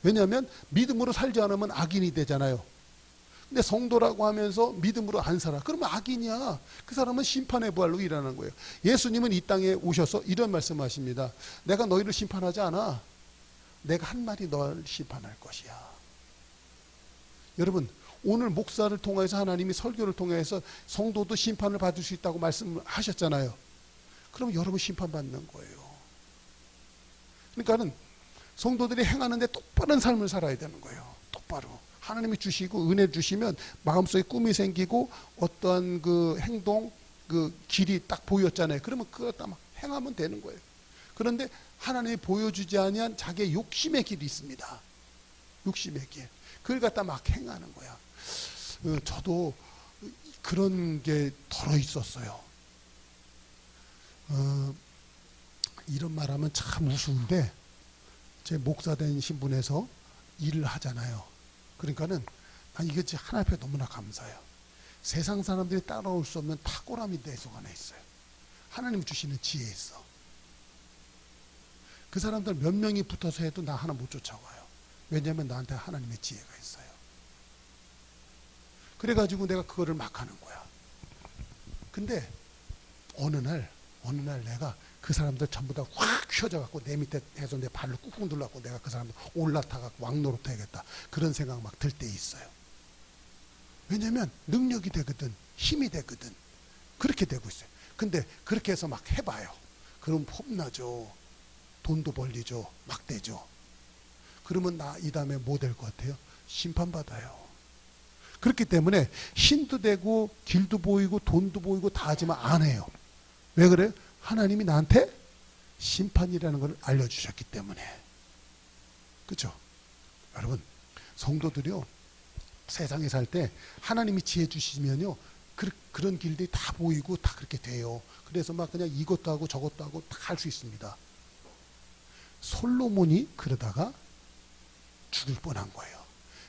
왜냐하면 믿음으로 살지 않으면 악인이 되잖아요. 근데 성도라고 하면서 믿음으로 안 살아. 그러면 악인이야. 그 사람은 심판의 부활로 일어나는 거예요. 예수님은 이 땅에 오셔서 이런 말씀하십니다. 내가 너희를 심판하지 않아. 내가 한 마리 너를 심판할 것이야. 여러분, 오늘 목사를 통해서 하나님이 설교를 통해서 성도도 심판을 받을 수 있다고 말씀하셨잖아요. 그럼 여러분 심판받는 거예요. 그러니까는 성도들이 행하는데 똑바른 삶을 살아야 되는 거예요. 똑바로. 하나님이 주시고 은혜 주시면 마음속에 꿈이 생기고 어떠한 그 행동, 그 길이 딱 보였잖아요. 그러면 그거 딱 행하면 되는 거예요. 그런데 하나님이 보여주지 아니한 자기의 욕심의 길이 있습니다. 욕심의 길. 그걸 갖다 막 행하는 거야. 저도 그런 게 덜어 있었어요. 이런 말하면 참 우스운데 제 목사된 신분에서 일을 하잖아요. 그러니까는 난 이게 하나 앞에 너무나 감사해요. 세상 사람들이 따라올 수 없는 탁월함이 내 속 안에 있어요. 하나님 주시는 지혜 있어. 그 사람들 몇 명이 붙어서 해도 나 하나 못 쫓아와요. 왜냐하면 나한테 하나님의 지혜가 있어요. 그래가지고 내가 그거를 막 하는 거야. 근데 어느 날 내가 그 사람들 전부 다 확 휘어져갖고 내 밑에 해서 내 발을 꾹꾹 눌러갖고 내가 그 사람들 올라타갖고 왕노릇 해야겠다. 그런 생각 막 들 때 있어요. 왜냐면 능력이 되거든. 힘이 되거든. 그렇게 되고 있어요. 근데 그렇게 해서 막 해봐요. 그럼 폼나죠. 돈도 벌리죠. 막 되죠. 그러면 나 이 다음에 뭐 될 것 같아요? 심판받아요. 그렇기 때문에 힘도 되고 길도 보이고 돈도 보이고 다 하지만 안 해요. 왜 그래요? 하나님이 나한테 심판이라는 걸 알려주셨기 때문에. 그렇죠? 여러분, 성도들이요, 세상에 살 때 하나님이 지혜 주시면요, 그런 길들이 다 보이고 다 그렇게 돼요. 그래서 막 그냥 이것도 하고 저것도 하고 다 할 수 있습니다. 솔로몬이 그러다가 죽을 뻔한 거예요.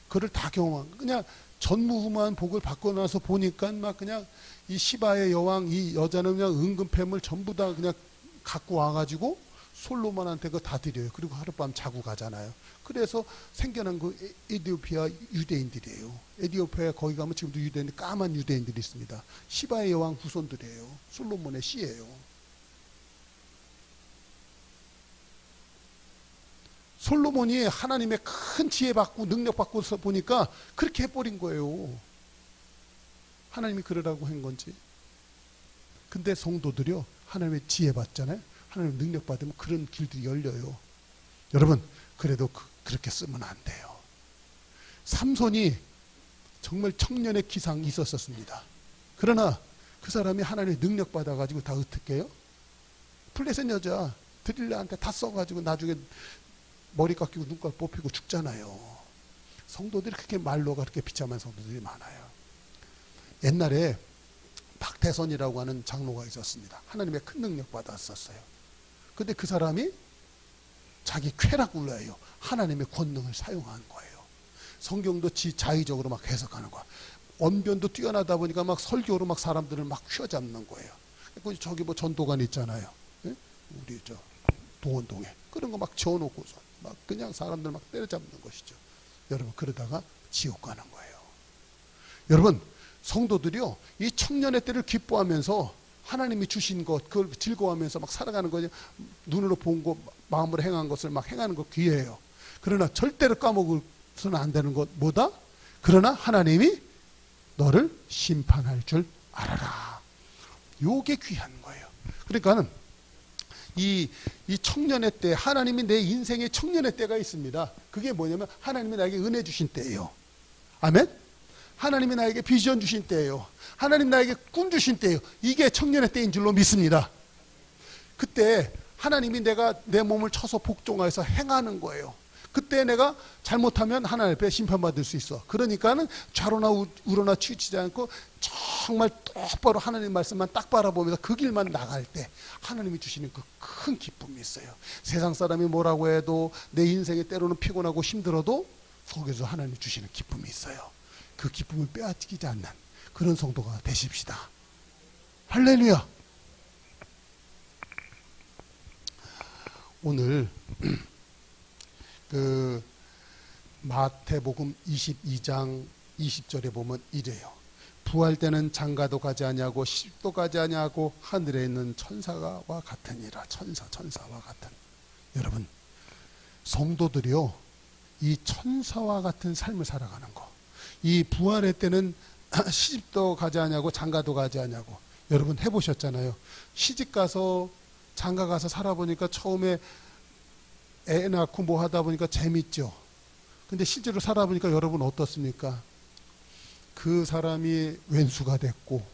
그를 다 경험한, 그냥 전무후무한 복을 받고 나서 보니까 막 그냥 이 시바의 여왕, 이 여자는 그냥 은근패물 전부 다 그냥 갖고 와가지고 솔로몬한테 그거 다 드려요. 그리고 하룻밤 자고 가잖아요. 그래서 생겨난 그 에티오피아 유대인들이에요. 에티오피아 거기 가면 지금도 유대인들, 까만 유대인들이 있습니다. 시바의 여왕 후손들이에요. 솔로몬의 씨예요. 솔로몬이 하나님의 큰 지혜 받고 능력 받고 보니까 그렇게 해버린 거예요. 하나님이 그러라고 한 건지. 근데 성도들이요, 하나님의 지혜 받잖아요. 하나님 능력 받으면 그런 길들이 열려요. 여러분, 그래도 그렇게 쓰면 안 돼요. 삼손이 정말 청년의 기상이 있었습니다. 그러나 그 사람이 하나님의 능력 받아가지고 다 어떻게 해요? 플레셋 여자 드릴라한테 다 써가지고 나중에 머리 깎이고 눈깔 뽑히고 죽잖아요. 성도들이 그렇게 말로가 그렇게 비참한 성도들이 많아요. 옛날에 박태선이라고 하는 장로가 있었습니다. 하나님의 큰 능력 받았었어요. 근데 그 사람이 자기 쾌락을위하여 하나님의 권능을 사용한 거예요. 성경도 자의적으로 막 해석하는 거야. 언변도 뛰어나다 보니까 막 설교로 막 사람들을 막 휘어잡는 거예요. 저기 뭐 전도관 있잖아요. 예? 우리 저 도원동에 그런 거 막 지어놓고서 막 그냥 사람들 막 때려잡는 것이죠. 여러분, 그러다가 지옥 가는 거예요. 여러분, 성도들이요, 이 청년의 때를 기뻐하면서 하나님이 주신 것, 그걸 즐거워하면서 막 살아가는 거죠. 눈으로 본 것, 마음으로 행한 것을 막 행하는 것 귀해요. 그러나 절대로 까먹어서는 안 되는 것 뭐다? 그러나 하나님이 너를 심판할 줄 알아라. 요게 귀한 거예요. 그러니까는 이 청년의 때, 하나님이 내 인생의 청년의 때가 있습니다. 그게 뭐냐면 하나님이 나에게 은혜 주신 때예요. 아멘? 하나님이 나에게 비전 주신 때예요. 하나님 나에게 꿈 주신 때예요. 이게 청년의 때인 줄로 믿습니다. 그때 하나님이 내가 내 몸을 쳐서 복종해서 행하는 거예요. 그때 내가 잘못하면 하나님 앞에 심판받을 수 있어. 그러니까는 좌로나 우로나 치우치지 않고 정말 똑바로 하나님 말씀만 딱 바라보면서 그 길만 나갈 때 하나님이 주시는 그 큰 기쁨이 있어요. 세상 사람이 뭐라고 해도 내 인생에 때로는 피곤하고 힘들어도 거기서 하나님이 주시는 기쁨이 있어요. 그 기쁨을 빼앗기지 않는 그런 성도가 되십시다. 할렐루야. 오늘 그 마태복음 22장 20절에 보면 이래요. 부활 때는 장가도 가지 아니하고 시집도 가지 아니하고 하늘에 있는 천사와 같으니라. 천사와 같은. 여러분, 성도들이요, 이 천사와 같은 삶을 살아가는 거. 이 부활의 때는 시집도 가지 아니하고 장가도 가지 아니하고. 여러분 해보셨잖아요. 시집 가서 장가 가서 살아보니까 처음에 애 낳고 뭐 하다 보니까 재밌죠. 근데 실제로 살아보니까 여러분 어떻습니까? 그 사람이 왼수가 됐고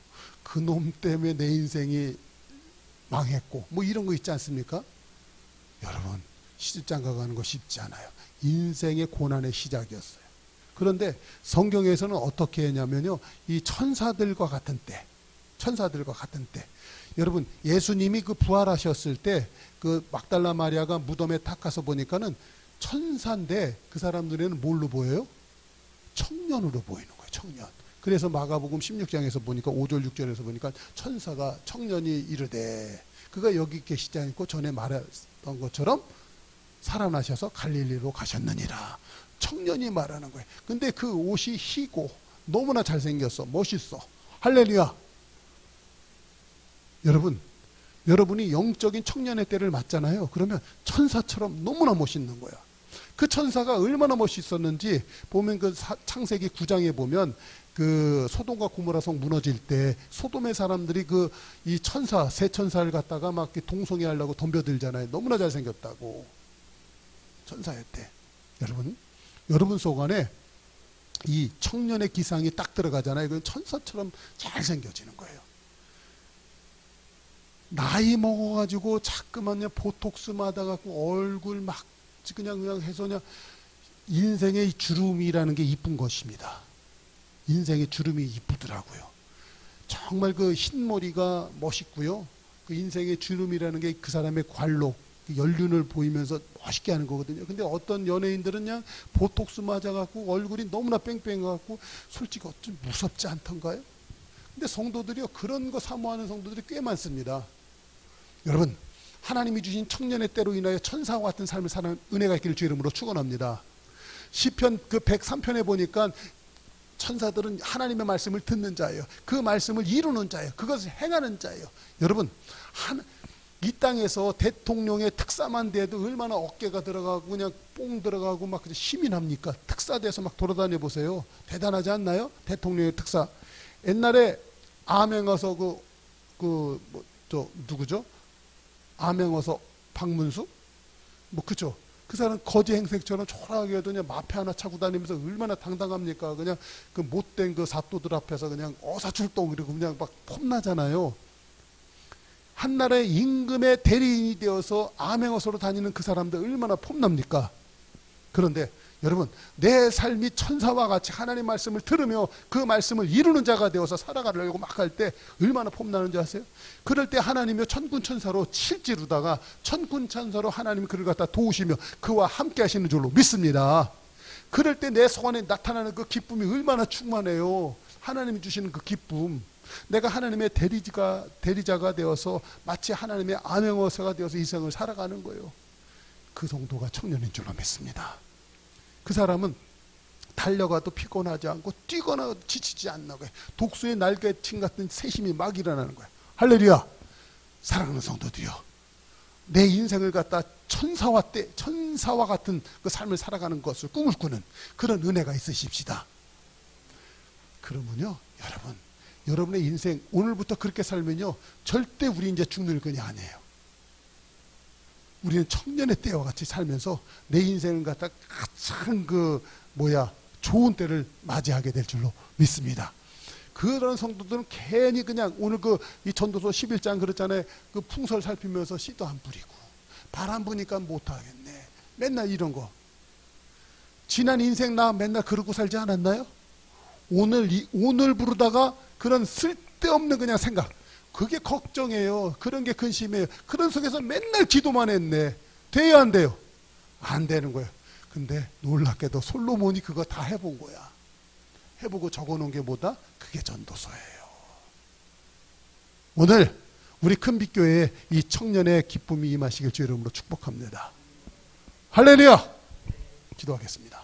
그 놈 때문에 내 인생이 망했고 뭐 이런 거 있지 않습니까? 여러분 시집장가 가는 거 쉽지 않아요. 인생의 고난의 시작이었어요. 그런데 성경에서는 어떻게 했냐면요, 이 천사들과 같은 때, 여러분 예수님이 그 부활하셨을 때 그 막달라 마리아가 무덤에 탁 가서 보니까는 천사인데 그 사람 눈에는 뭘로 보여요? 청년으로 보이는 거예요. 청년. 그래서 마가복음 16장에서 보니까 5절 6절에서 보니까 천사가 청년이 이르되 그가 여기 계시지 않고 전에 말했던 것처럼 살아나셔서 갈릴리로 가셨느니라. 청년이 말하는 거예요. 근데 그 옷이 희고 너무나 잘생겼어. 멋있어. 할렐루야. 여러분이 영적인 청년의 때를 맞잖아요. 그러면 천사처럼 너무나 멋있는 거야. 그 천사가 얼마나 멋있었는지 보면 그 창세기 9장에 보면 그 소돔과 고모라 성 무너질 때 소돔의 사람들이 그 이 천사, 새 천사를 갖다가 막 동성애하려고 덤벼들잖아요. 너무나 잘생겼다고. 천사였대. 여러분 속 안에 이 청년의 기상이 딱 들어가잖아요. 그건 천사처럼 잘생겨지는 거예요. 나이 먹어가지고 자꾸만요 보톡스 맞아갖고 얼굴 막 그냥 해서 그냥 인생의 주름이라는 게 이쁜 것입니다. 인생의 주름이 이쁘더라고요. 정말 그 흰머리가 멋있고요. 그 인생의 주름이라는 게 그 사람의 관록, 연륜을 보이면서 멋있게 하는 거거든요. 근데 어떤 연예인들은 그냥 보톡스 맞아갖고 얼굴이 너무나 뺑뺑해갖고 솔직히 어쩜 무섭지 않던가요? 근데 성도들이요, 그런 거 사모하는 성도들이 꽤 많습니다. 여러분, 하나님이 주신 청년의 때로 인하여 천사와 같은 삶을 사는 은혜가 있기를 주 이름으로 축원합니다. 시편 그 103편에 보니까 천사들은 하나님의 말씀을 듣는 자예요. 그 말씀을 이루는 자예요. 그것을 행하는 자예요. 여러분, 이 땅에서 대통령의 특사만 돼도 얼마나 어깨가 들어가고 그냥 뽕 들어가고 막 힘이 납니까? 특사돼서 막 돌아다녀 보세요. 대단하지 않나요? 대통령의 특사. 옛날에 암행어서 누구죠? 암행어서 박문수? 뭐 그죠? 그 사람 거지 행색처럼 초라하게 해도 그냥 마패 하나 차고 다니면서 얼마나 당당합니까? 그냥 그 못된 그 사또들 앞에서 그냥 어사출동 이러고 그냥 막 폼나잖아요. 한나라의 임금의 대리인이 되어서 암행어서로 다니는 그 사람들 얼마나 폼납니까? 그런데 여러분, 내 삶이 천사와 같이 하나님 말씀을 들으며 그 말씀을 이루는 자가 되어서 살아가려고 막 할 때 얼마나 폼나는지 아세요? 그럴 때 하나님이 천군천사로 칠지루다가 천군천사로 하나님이 그를 갖다 도우시며 그와 함께 하시는 줄로 믿습니다. 그럴 때 내 속 안에 나타나는 그 기쁨이 얼마나 충만해요. 하나님이 주시는 그 기쁨. 내가 하나님의 대리자가 되어서 마치 하나님의 암행어사가 되어서 이 생을 살아가는 거예요. 그 정도가 청년인 줄로 믿습니다. 그 사람은 달려가도 피곤하지 않고 뛰거나 지치지 않는 거예요. 독수의 날개침 같은 새 힘이 막 일어나는 거예요. 할렐루야. 사랑하는 성도들이요, 내 인생을 갖다 천사와 같은 그 삶을 살아가는 것을 꿈을 꾸는 그런 은혜가 있으십시다. 그러면요, 여러분의 인생 오늘부터 그렇게 살면요, 절대 우리 이제 죽는 건이 아니에요. 우리는 청년의 때와 같이 살면서 내 인생을 갖다 가장 좋은 때를 맞이하게 될 줄로 믿습니다. 그런 성도들은 괜히 그냥 오늘 이 전도서 11장 그랬잖아요. 그 풍설 살피면서 씨도 안 뿌리고 바람 부니까 못하겠네. 맨날 이런 거. 지난 인생 나 맨날 그러고 살지 않았나요? 오늘 부르다가 그런 쓸데없는 그냥 생각, 그게 걱정이에요. 그런 게 근심이에요. 그런 속에서 맨날 기도만 했네. 돼야 안 돼요? 안 되는 거예요. 근데 놀랍게도 솔로몬이 그거 다 해본 거야. 해보고 적어놓은 게 뭐다? 그게 전도서예요. 오늘 우리 큰빛교회에 이 청년의 기쁨이 임하시길 주 이름으로 축복합니다. 할렐루야! 기도하겠습니다.